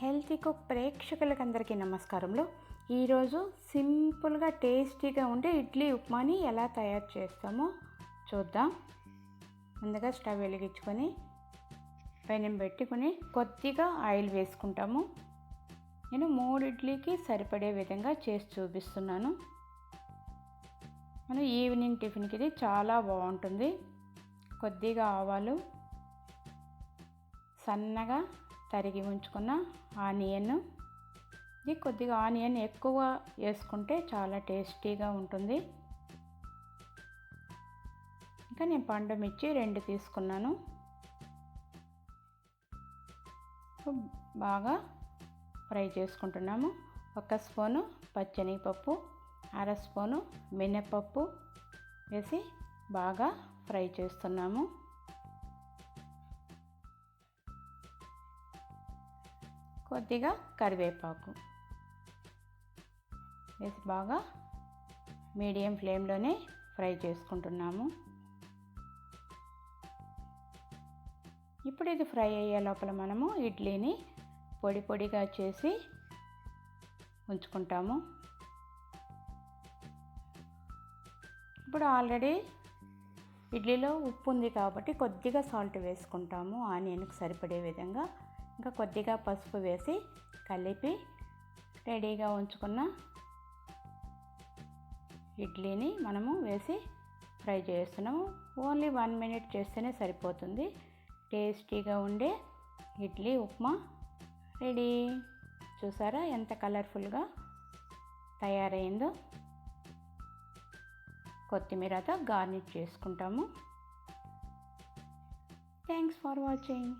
Healthy cook ప్రేక్షకులకందరికీ నమస్కారంలో ఈరోజు సింపుల్గా టేస్టీగా ఉండే ఇడ్లీ ఉప్మాని ఎలా తయారు చేస్తామో చూద్దాం. ముందుగా స్టవ్ వెలిగించుకొని పెనం పెట్టుకొని కొద్దిగా ఆయిల్ వేసుకుంటాము. నేను 3 ఇడ్లీకి సరిపడే విధంగా చేసి చూపిస్తున్నాను. మనం ఈవినింగ్ టిఫిన్కి ఇది చాలా బాగుంటుంది. కొద్దిగా ఆవాలు, సన్నగా తరిగి ఉంచుకున్న ఆనియన్, ఇది కొద్దిగా ఆనియన్ ఎక్కువ వేసుకుంటే చాలా టేస్టీగా ఉంటుంది. ఇంకా నేను పండు మిర్చి 2 తీసుకున్నాను. బాగా ఫ్రై చేసుకుంటున్నాము. 1 స్పూను పచ్చెనగపప్పు, 1/2 స్పూను మినపప్పు వేసి బాగా ఫ్రై చేస్తున్నాము. కొద్దిగా కరివేపాకు వేసి బాగా మీడియం ఫ్లేమ్లోనే ఫ్రై చేసుకుంటున్నాము. ఇప్పుడు ఇది ఫ్రై అయ్యే లోపల మనము ఇడ్లీని పొడి పొడిగా చేసి ఉంచుకుంటాము. ఇప్పుడు ఆల్రెడీ ఇడ్లీలో ఉప్పు ఉంది కాబట్టి కొద్దిగా సాల్ట్ వేసుకుంటాము ఆనియన్కి సరిపడే విధంగా. ఇంకా కొద్దిగా పసుపు వేసి కలిపి రెడీగా ఉంచుకున్న ఇడ్లీని మనము వేసి ఫ్రై చేస్తున్నాము. ఓన్లీ 1 మినిట్ చేస్తేనే సరిపోతుంది. టేస్టీగా ఉండే ఇడ్లీ ఉప్మా రెడీ. చూసారా ఎంత కలర్ఫుల్గా తయారైందో. కొత్తిమీరతో గార్నిష్ చేసుకుంటాము. Thanks for watching.